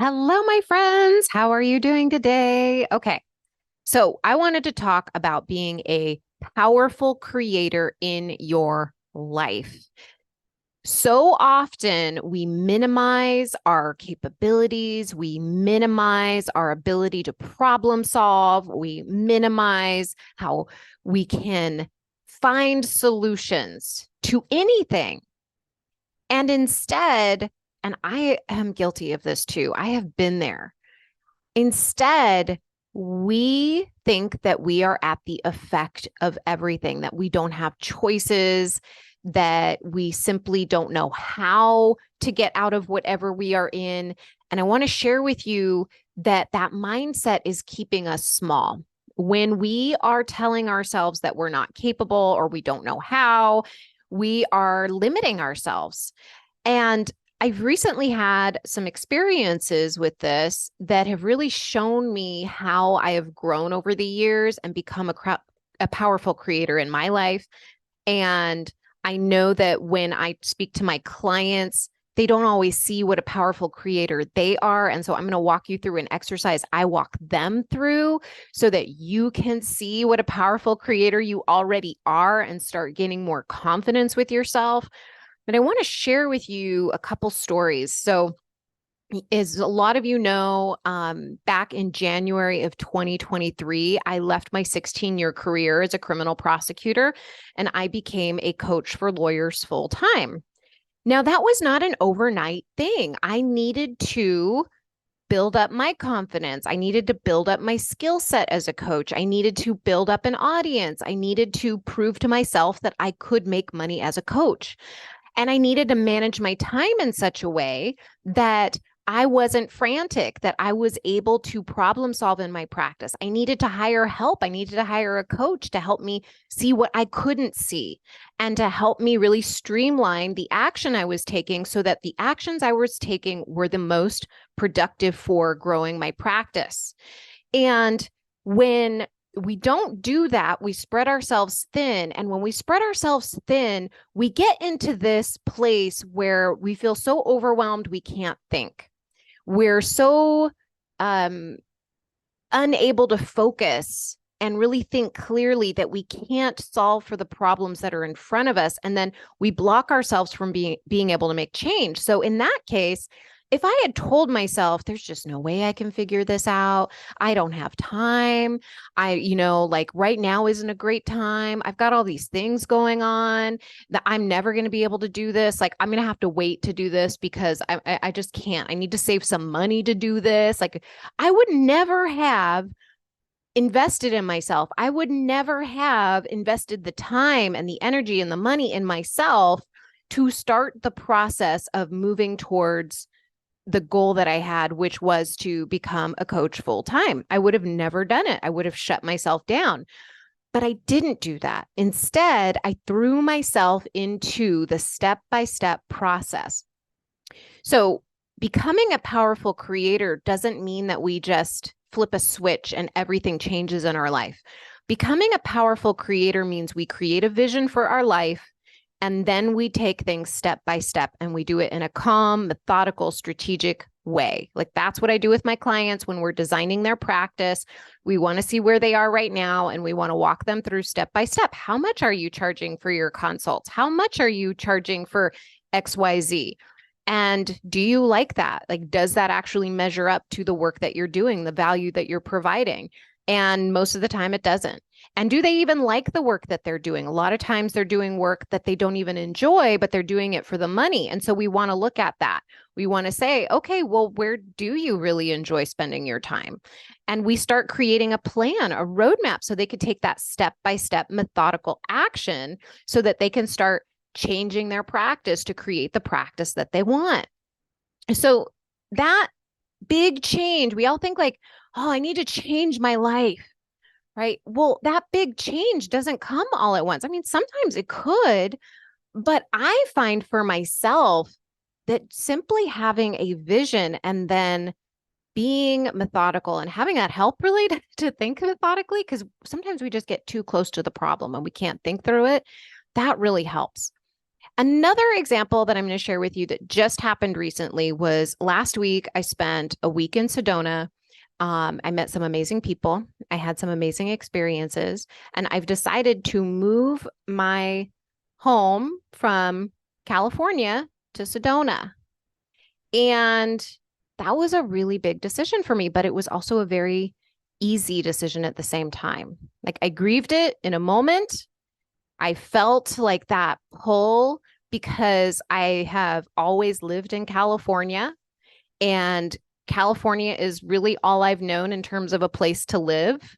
Hello, my friends. How are you doing today? Okay, so I wanted to talk about being a powerful creator in your life. So often we minimize our capabilities, we minimize our ability to problem solve, we minimize how we can find solutions to anything. And instead, and I am guilty of this too, I have been there. Instead, we think that we are at the effect of everything, that we don't have choices, that we simply don't know how to get out of whatever we are in. And I want to share with you that that mindset is keeping us small. When we are telling ourselves that we're not capable or we don't know how, we are limiting ourselves. And I've recently had some experiences with this that have really shown me how I have grown over the years and become a powerful creator in my life. And I know that when I speak to my clients, they don't always see what a powerful creator they are. And so I'm going to walk you through an exercise I walk them through so that you can see what a powerful creator you already are and start gaining more confidence with yourself. But I want to share with you a couple stories. So, as a lot of you know, back in January of 2023, I left my 16-year career as a criminal prosecutor and I became a coach for lawyers full time. Now, that was not an overnight thing. I needed to build up my confidence. I needed to build up my skill set as a coach. I needed to build up an audience. I needed to prove to myself that I could make money as a coach. And I needed to manage my time in such a way that I wasn't frantic, that I was able to problem solve in my practice. I needed to hire help. I needed to hire a coach to help me see what I couldn't see and to help me really streamline the action I was taking so that the actions I was taking were the most productive for growing my practice. And when we don't do that, we spread ourselves thin. And when we spread ourselves thin, we get into this place where we feel so overwhelmed we can't think. We're so um, unable to focus and really think clearly that we can't solve for the problems that are in front of us. And then we block ourselves from being able to make change. So in that case, if I had told myself, there's just no way I can figure this out. I don't have time. Like right now isn't a great time. I've got all these things going on that I'm never going to be able to do this. Like I'm going to have to wait to do this because I just can't. I need to save some money to do this. Like I would never have invested in myself. I would never have invested the time and the energy and the money in myself to start the process of moving towards the goal that I had, which was to become a coach full time. I would have never done it. I would have shut myself down. But I didn't do that. Instead, I threw myself into the step-by-step process. So, becoming a powerful creator doesn't mean that we just flip a switch and everything changes in our life. Becoming a powerful creator means we create a vision for our life and then we take things step by step and we do it in a calm, methodical, strategic way. Like that's what I do with my clients when we're designing their practice. We want to see where they are right now and we want to walk them through step by step. How much are you charging for your consults? How much are you charging for XYZ? And do you like that? Like, does that actually measure up to the work that you're doing, the value that you're providing? And most of the time it doesn't. And do they even like the work that they're doing? A lot of times they're doing work that they don't even enjoy, but they're doing it for the money. And so we want to look at that. We want to say, okay, well, where do you really enjoy spending your time? And we start creating a plan, a roadmap, so they could take that step-by-step methodical action so that they can start changing their practice to create the practice that they want. So that big change, we all think like, oh, I need to change my life, right? Well, that big change doesn't come all at once. I mean, sometimes it could, but I find for myself that simply having a vision and then being methodical and having that help really to think methodically, because sometimes we just get too close to the problem and we can't think through it, that really helps. Another example that I'm going to share with you that just happened recently was last week. I spent a week in Sedona. I met some amazing people. I had some amazing experiences, and I've decided to move my home from California to Sedona. And that was a really big decision for me, but it was also a very easy decision at the same time. Like I grieved it in a moment. I felt like that pull because I have always lived in California, and California is really all I've known in terms of a place to live.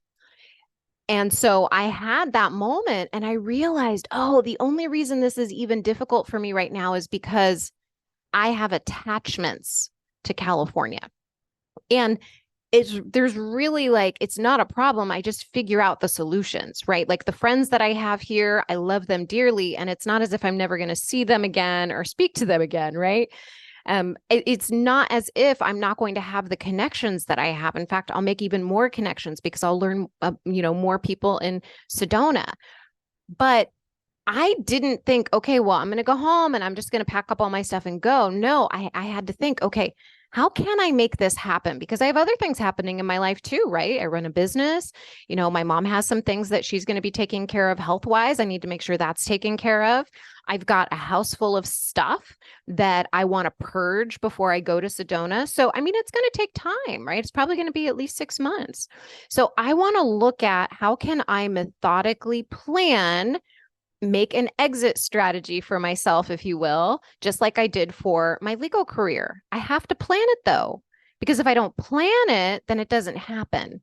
And so I had that moment and I realized, oh, the only reason this is even difficult for me right now is because I have attachments to California. And there's really like, it's not a problem. I just figure out the solutions, right? Like the friends that I have here, I love them dearly. And it's not as if I'm never going to see them again or speak to them again, right? It's not as if I'm not going to have the connections that I have. In fact, I'll make even more connections because I'll learn, more people in Sedona. But I didn't think, okay, well, I'm going to go home and I'm just going to pack up all my stuff and go. No, I had to think, okay, how can I make this happen? Because I have other things happening in my life too, right? I run a business. My mom has some things that she's going to be taking care of health wise. I need to make sure that's taken care of. I've got a house full of stuff that I want to purge before I go to Sedona. So, I mean, it's going to take time, right? It's probably going to be at least 6 months. So I want to look at how can I methodically plan, make an exit strategy for myself, if you will, just like I did for my legal career. I have to plan it though, because if I don't plan it, then it doesn't happen.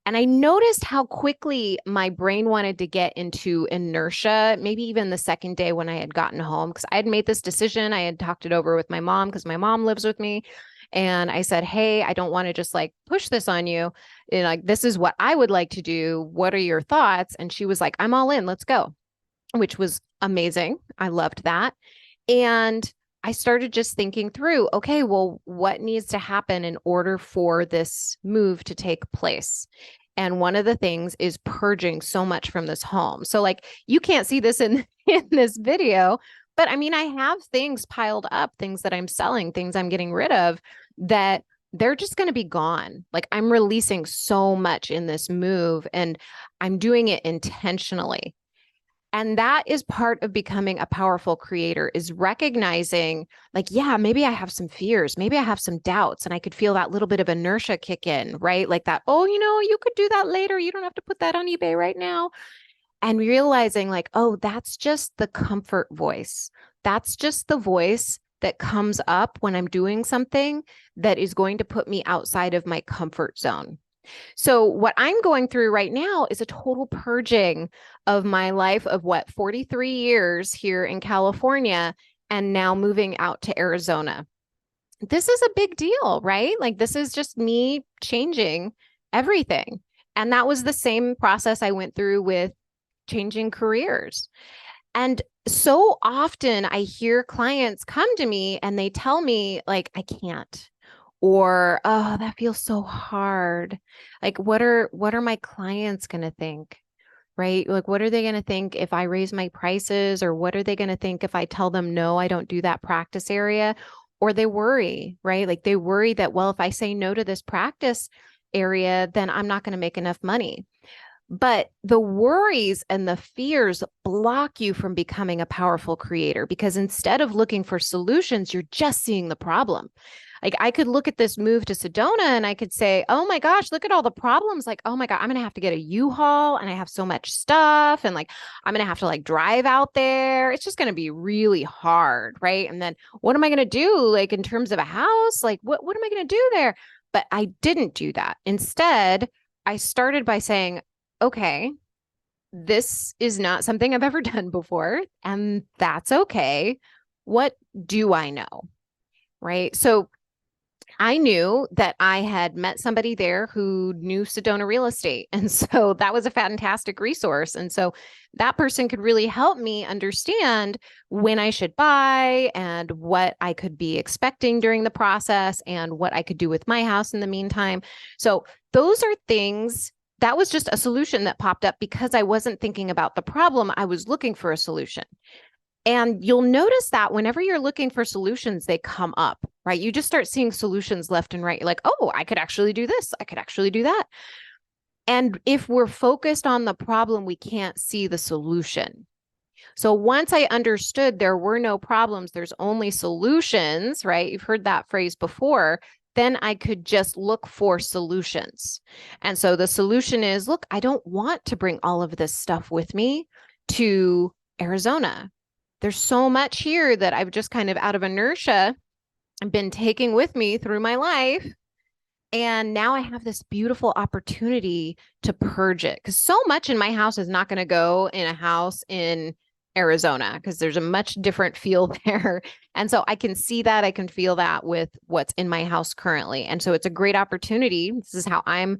And I noticed how quickly my brain wanted to get into inertia, maybe even the second day when I had gotten home, because I had made this decision. I had talked it over with my mom because my mom lives with me. And I said, hey, I don't want to just like push this on you. Like, this is what I would like to do. What are your thoughts? And she was like, I'm all in, let's go, which was amazing. I loved that. And I started just thinking through, okay, well, what needs to happen in order for this move to take place? And one of the things is purging so much from this home. So like you can't see this in this video, but I mean, I have things piled up, things that I'm selling, things I'm getting rid of that they're just going to be gone. Like I'm releasing so much in this move and I'm doing it intentionally. And that is part of becoming a powerful creator, is recognizing like, yeah, maybe I have some fears, maybe I have some doubts, and I could feel that little bit of inertia kick in, right? Like that, oh, you could do that later. You don't have to put that on eBay right now. And realizing like, oh, that's just the comfort voice. That's just the voice that comes up when I'm doing something that is going to put me outside of my comfort zone. So what I'm going through right now is a total purging of my life of 43 years here in California and now moving out to Arizona. This is a big deal, right? Like this is just me changing everything. And that was the same process I went through with changing careers. And so often I hear clients come to me and they tell me like, I can't. Or, oh, that feels so hard. Like, what are my clients going to think? Right? Like, what are they going to think if I raise my prices? Or what are they going to think if I tell them, no, I don't do that practice area? Or they worry, right? Like they worry that, well, if I say no to this practice area, then I'm not going to make enough money. But the worries and the fears block you from becoming a powerful creator, because instead of looking for solutions, you're just seeing the problem. Like I could look at this move to Sedona and I could say, oh my gosh, look at all the problems. Like, oh my God, I'm going to have to get a U-Haul and I have so much stuff. And like, I'm going to have to like drive out there. It's just going to be really hard. Right. And then what am I going to do? Like in terms of a house, like what am I going to do there? But I didn't do that. Instead, I started by saying, okay, this is not something I've ever done before, and that's okay. What do I know? Right. So I knew that I had met somebody there who knew Sedona real estate. And so that was a fantastic resource. And so that person could really help me understand when I should buy and what I could be expecting during the process and what I could do with my house in the meantime. So those are things. That was just a solution that popped up because I wasn't thinking about the problem. I was looking for a solution. And you'll notice that whenever you're looking for solutions, they come up, right? You just start seeing solutions left and right. You're like, oh, I could actually do this. I could actually do that. And if we're focused on the problem, we can't see the solution. So once I understood there were no problems, there's only solutions, right? You've heard that phrase before. Then I could just look for solutions. And so the solution is, look, I don't want to bring all of this stuff with me to Arizona. There's so much here that I've just kind of out of inertia been taking with me through my life. And now I have this beautiful opportunity to purge it because so much in my house is not going to go in a house in Arizona because there's a much different feel there. And so I can see that, I can feel that with what's in my house currently. And so it's a great opportunity. This is how I'm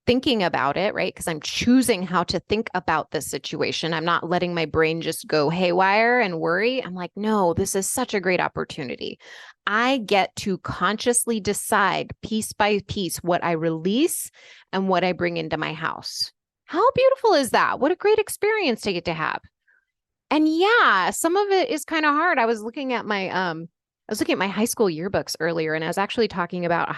thinking about it, right? Because I'm choosing how to think about this situation. I'm not letting my brain just go haywire and worry. I'm like, no, this is such a great opportunity. I get to consciously decide piece by piece what I release and what I bring into my house. How beautiful is that? What a great experience to get to have. And yeah, some of it is kind of hard. I was looking at my high school yearbooks earlier, and I was actually talking about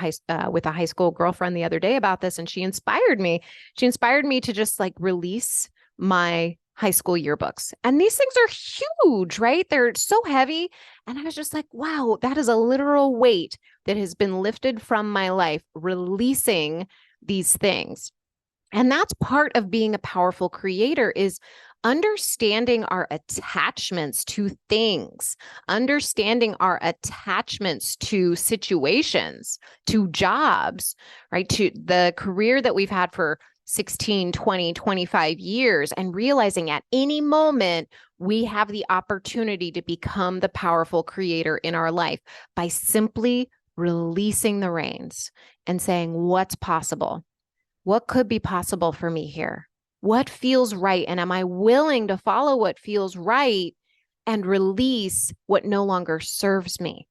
with a high school girlfriend the other day about this, and she inspired me. She inspired me to just like release my high school yearbooks. And these things are huge, right? They're so heavy. And I was just like, wow, that is a literal weight that has been lifted from my life, releasing these things. And that's part of being a powerful creator is understanding our attachments to things, understanding our attachments to situations, to jobs, right? To the career that we've had for 16, 20, 25 years, and realizing at any moment we have the opportunity to become the powerful creator in our life by simply releasing the reins and saying, what's possible? What could be possible for me here? What feels right? And am I willing to follow what feels right and release what no longer serves me?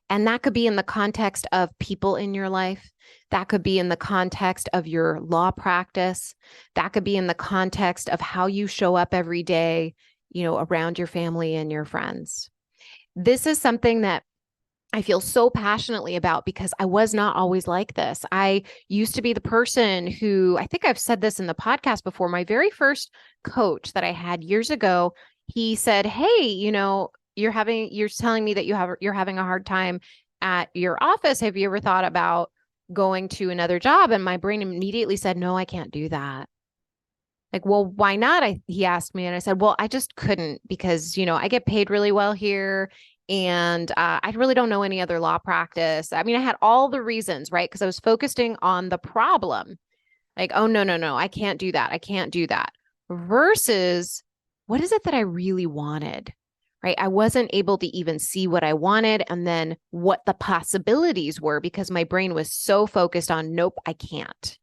And that could be in the context of people in your life. That could be in the context of your law practice. That could be in the context of how you show up every day, around your family and your friends. This is something that I feel so passionately about because I was not always like this. I used to be the person who, I think I've said this in the podcast before, my very first coach that I had years ago, he said, hey, you're telling me that you're having a hard time at your office. Have you ever thought about going to another job? And my brain immediately said, no, I can't do that. Like, well, why not? He asked me, and I said, well, I just couldn't because, I get paid really well here. And I really don't know any other law practice. I mean, I had all the reasons, right? Because I was focusing on the problem. Like, oh, no, I can't do that. I can't do that. Versus, what is it that I really wanted, right? I wasn't able to even see what I wanted and then what the possibilities were because my brain was so focused on, nope, I can't.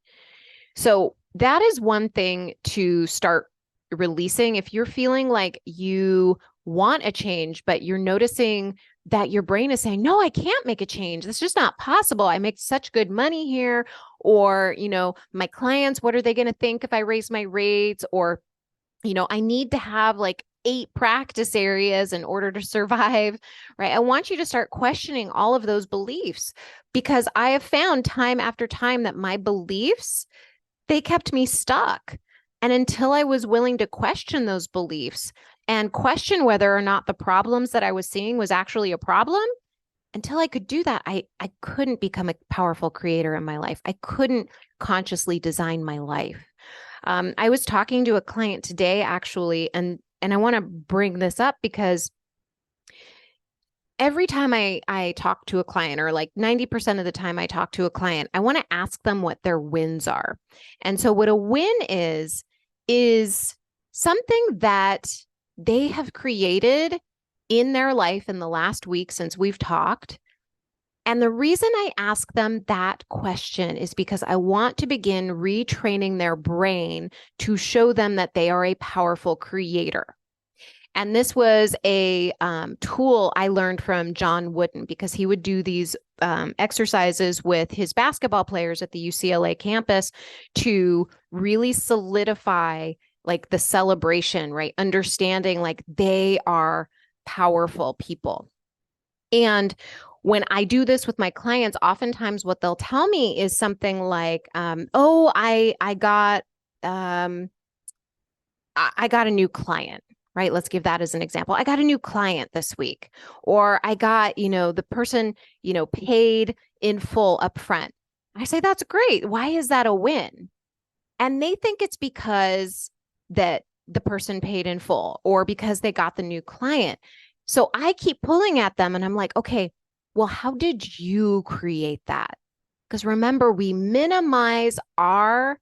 So that is one thing to start releasing. If you're feeling like you want a change, but you're noticing that your brain is saying, no, I can't make a change. That's just not possible. I make such good money here. Or, my clients, what are they going to think if I raise my rates? Or, I need to have like 8 practice areas in order to survive, right? I want you to start questioning all of those beliefs because I have found time after time that my beliefs, they kept me stuck. And until I was willing to question those beliefs and question whether or not the problems that I was seeing was actually a problem, until I could do that, I couldn't become a powerful creator in my life. I couldn't consciously design my life. I was talking to a client today, actually, and I want to bring this up because every time I talk to a client, or like 90% of the time I talk to a client, I want to ask them what their wins are. And so what a win is something that they have created in their life in the last week since we've talked. And the reason I ask them that question is because I want to begin retraining their brain to show them that they are a powerful creator. And this was a tool I learned from John Wooden because he would do these exercises with his basketball players at the UCLA campus to really solidify like the celebration, right? Understanding like they are powerful people. And when I do this with my clients, oftentimes what they'll tell me is something like, "Oh, I got I got a new client." Right? Let's give that as an example. I got a new client this week, or I got, the person, paid in full upfront. I say, that's great. Why is that a win? And they think it's because that the person paid in full or because they got the new client. So I keep pulling at them and I'm like, okay, well, how did you create that? Because remember, we minimize our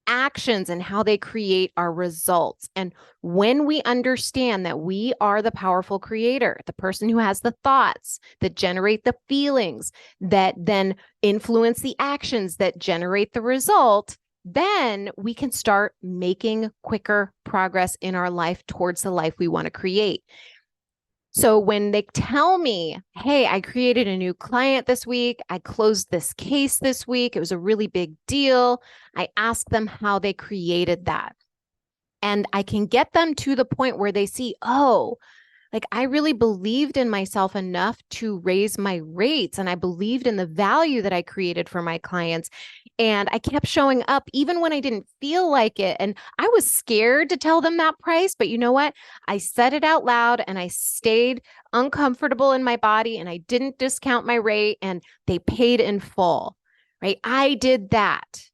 actions and how they create our results. And when we understand that we are the powerful creator, the person who has the thoughts that generate the feelings that then influence the actions that generate the result, then we can start making quicker progress in our life towards the life we want to create. So when they tell me, hey, I created a new client this week, I closed this case this week, it was a really big deal, I ask them how they created that. And I can get them to the point where they see, oh, like I really believed in myself enough to raise my rates, and I believed in the value that I created for my clients. And I kept showing up even when I didn't feel like it. And I was scared to tell them that price, but you know what? I said it out loud and I stayed uncomfortable in my body and I didn't discount my rate and they paid in full, right? I did that.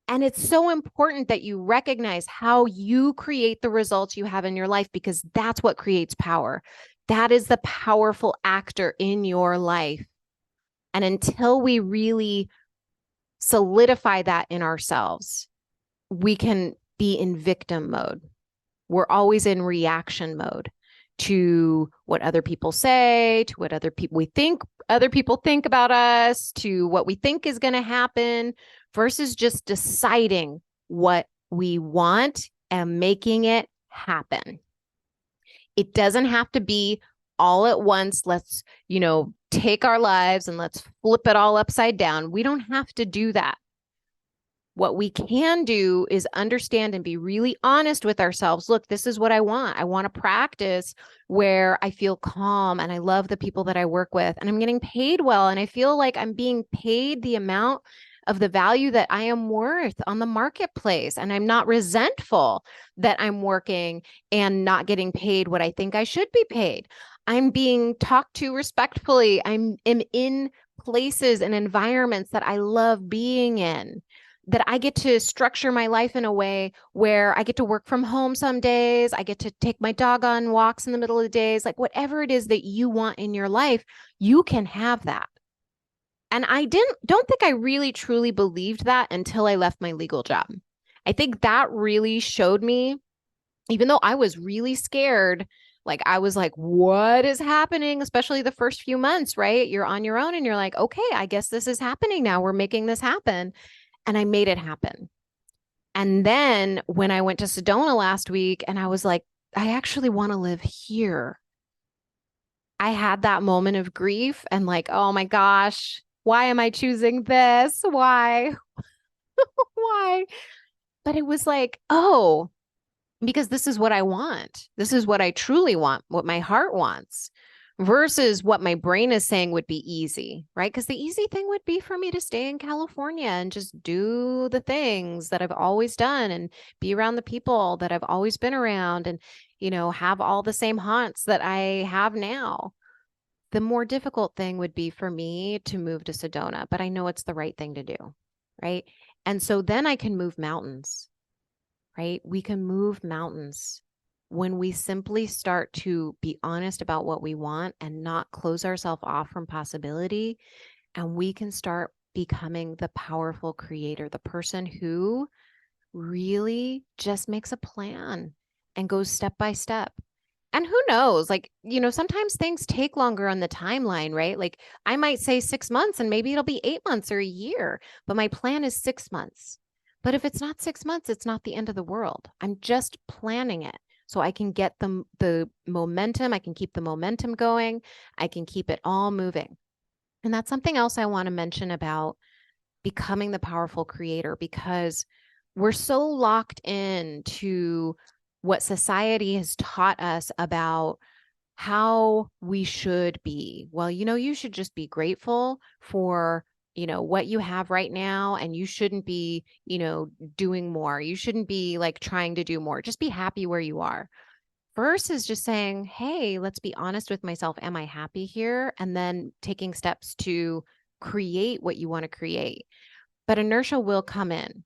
And it's so important that you recognize how you create the results you have in your life, because that's what creates power. That is the powerful actor in your life. And until we really solidify that in ourselves, we can be in victim mode. We're always in reaction mode to what other people say, to what other people we think other people think about us, to what we think is going to happen, versus just deciding what we want and making it happen. It doesn't have to be all at once. Let's, take our lives and let's flip it all upside down. We don't have to do that. What we can do is understand and be really honest with ourselves. Look, this is what I want. I want to practice where I feel calm and I love the people that I work with and I'm getting paid well. And I feel like I'm being paid the amount of the value that I am worth on the marketplace. And I'm not resentful that I'm working and not getting paid what I think I should be paid. I'm being talked to respectfully. I'm in places and environments that I love being in, that I get to structure my life in a way where I get to work from home some days. I get to take my dog on walks in the middle of the days. Like whatever it is that you want in your life, you can have that. And I don't think I really truly believed that until I left my legal job. I think that really showed me, even though I was really scared, like I was like, what is happening? Especially the first few months, right? You're on your own and you're like, okay, I guess this is happening now. We're making this happen. And I made it happen. And then when I went to Sedona last week and I was like, I actually want to live here, I had that moment of grief and like, oh my gosh, why am I choosing this? Why? Why? But it was like, oh, because this is what I want. This is what I truly want, what my heart wants, versus what my brain is saying would be easy, right? Because the easy thing would be for me to stay in California and just do the things that I've always done and be around the people that I've always been around and, have all the same haunts that I have now. The more difficult thing would be for me to move to Sedona, but I know it's the right thing to do, right? And so then I can move mountains, right? We can move mountains when we simply start to be honest about what we want and not close ourselves off from possibility. And we can start becoming the powerful creator, the person who really just makes a plan and goes step by step. And who knows, like, sometimes things take longer on the timeline, right? Like I might say 6 months and maybe it'll be 8 months or a year, but my plan is 6 months. But if it's not 6 months, it's not the end of the world. I'm just planning it so I can get the momentum. I can keep the momentum going. I can keep it all moving. And that's something else I want to mention about becoming the powerful creator, because we're so locked in to what society has taught us about how we should be. Well, you should just be grateful for, what you have right now, and you shouldn't be, doing more. You shouldn't be like trying to do more. Just be happy where you are. Versus just saying, hey, let's be honest with myself. Am I happy here? And then taking steps to create what you want to create. But inertia will come in,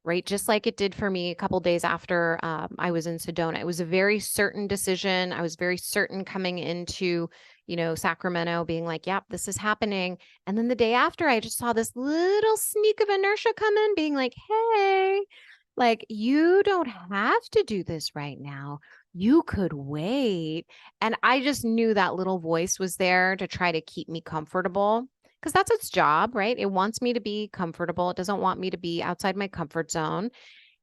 right? Just like it did for me a couple days after I was in Sedona. It was a very certain decision. I was very certain coming into, Sacramento, being like, yep, this is happening. And then the day after, I just saw this little sneak of inertia come in, being like, hey, like, you don't have to do this right now. You could wait. And I just knew that little voice was there to try to keep me comfortable, because that's its job, right? It wants me to be comfortable. It doesn't want me to be outside my comfort zone.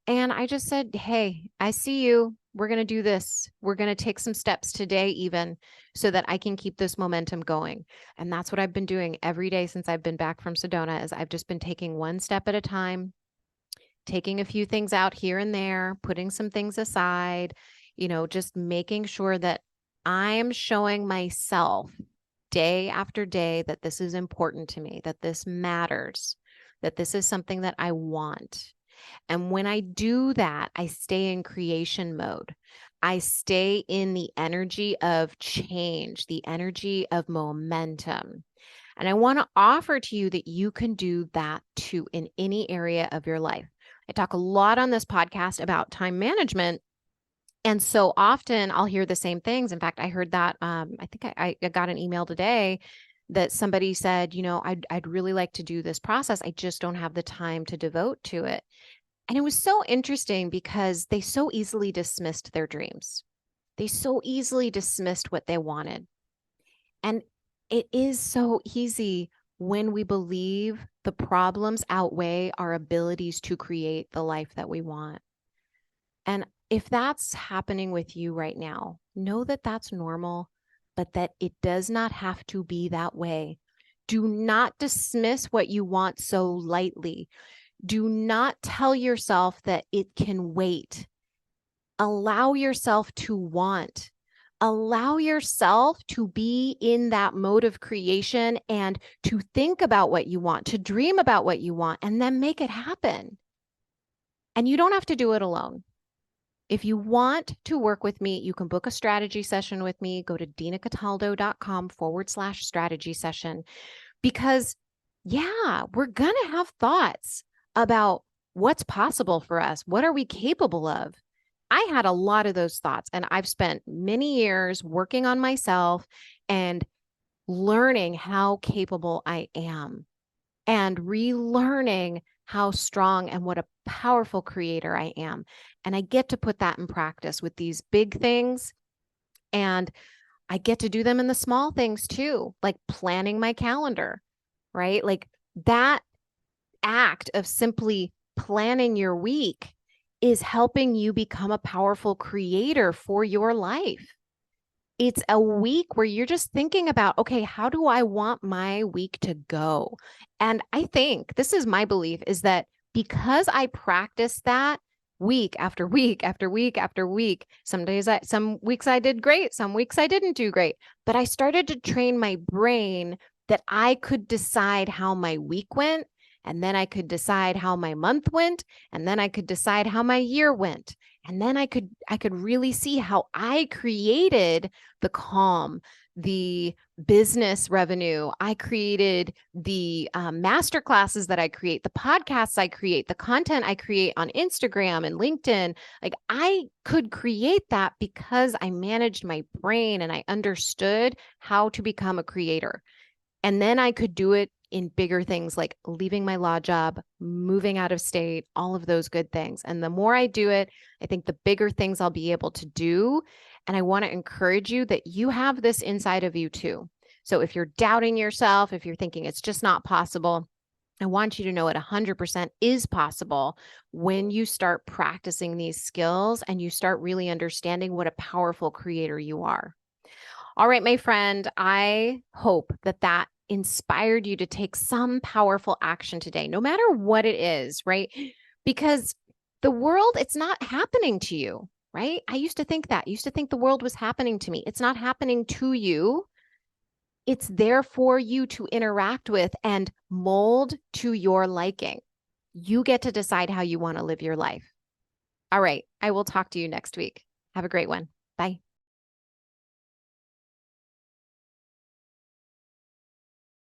And I just said, hey, I see you. We're going to do this. We're going to take some steps today, even so that I can keep this momentum going. And that's what I've been doing every day since I've been back from Sedona, is I've just been taking one step at a time, taking a few things out here and there, putting some things aside, just making sure that I'm showing myself day after day that this is important to me, that this matters, that this is something that I want. And when I do that, I stay in creation mode. I stay in the energy of change, the energy of momentum. And I want to offer to you that you can do that too in any area of your life. I talk a lot on this podcast about time management. And so often I'll hear the same things. In fact, I heard that, I think I got an email today that somebody said, I'd really like to do this process. I just don't have the time to devote to it. And it was so interesting because they so easily dismissed their dreams. They so easily dismissed what they wanted. And it is so easy when we believe the problems outweigh our abilities to create the life that we want. And if that's happening with you right now, know that that's normal, but that it does not have to be that way. Do not dismiss what you want so lightly. Do not tell yourself that it can wait. Allow yourself to want. Allow yourself to be in that mode of creation and to think about what you want, to dream about what you want, and then make it happen. And you don't have to do it alone. If you want to work with me, you can book a strategy session with me. Go to dinacataldo.com/strategy session, because we're going to have thoughts about what's possible for us. What are we capable of? I had a lot of those thoughts, and I've spent many years working on myself and learning how capable I am and relearning how strong and what a powerful creator I am. And I get to put that in practice with these big things. And I get to do them in the small things too, like planning my calendar, right? Like that act of simply planning your week is helping you become a powerful creator for your life. It's a week where you're just thinking about, okay, how do I want my week to go? And I think this is my belief, is that because I practice that week after week after week after week, some weeks I did great, some weeks I didn't do great, but I started to train my brain that I could decide how my week went, and then I could decide how my month went, and then I could decide how my year went. And then I could really see how I created the calm, the business revenue. I created the master classes that I create, the podcasts I create, the content I create on Instagram and LinkedIn. Like, I could create that because I managed my brain and I understood how to become a creator. And then I could do it in bigger things like leaving my law job, moving out of state, all of those good things. And the more I do it, I think the bigger things I'll be able to do. And I want to encourage you that you have this inside of you too. So if you're doubting yourself, if you're thinking it's just not possible, I want you to know it 100% is possible when you start practicing these skills and you start really understanding what a powerful creator you are. All right, my friend, I hope that inspired you to take some powerful action today, no matter what it is, right? Because the world, it's not happening to you. right? I used to think that. I used to think the world was happening to me. It's not happening to you. It's there for you to interact with and mold to your liking. You get to decide how you want to live your life. All right. I will talk to you next week. Have a great one. Bye.